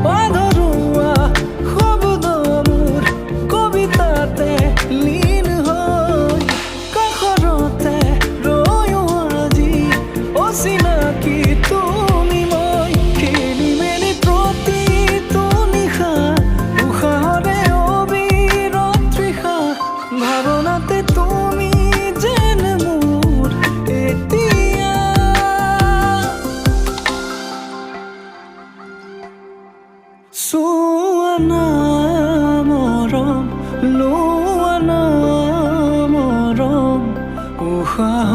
অধৰুৱা শব্দ মোৰ কবিতাতে লীন হৈ কাষৰতে ৰৈও আজি অচিনাকি তুমি মই খেলি মেলি প্ৰতিটো নিশা উশাহৰে অবিৰত তৃষা ভাৱনাতে তুমি যেন মোৰ এতিয়া চোৱা না মৰম লোৱা না মৰম উশাহ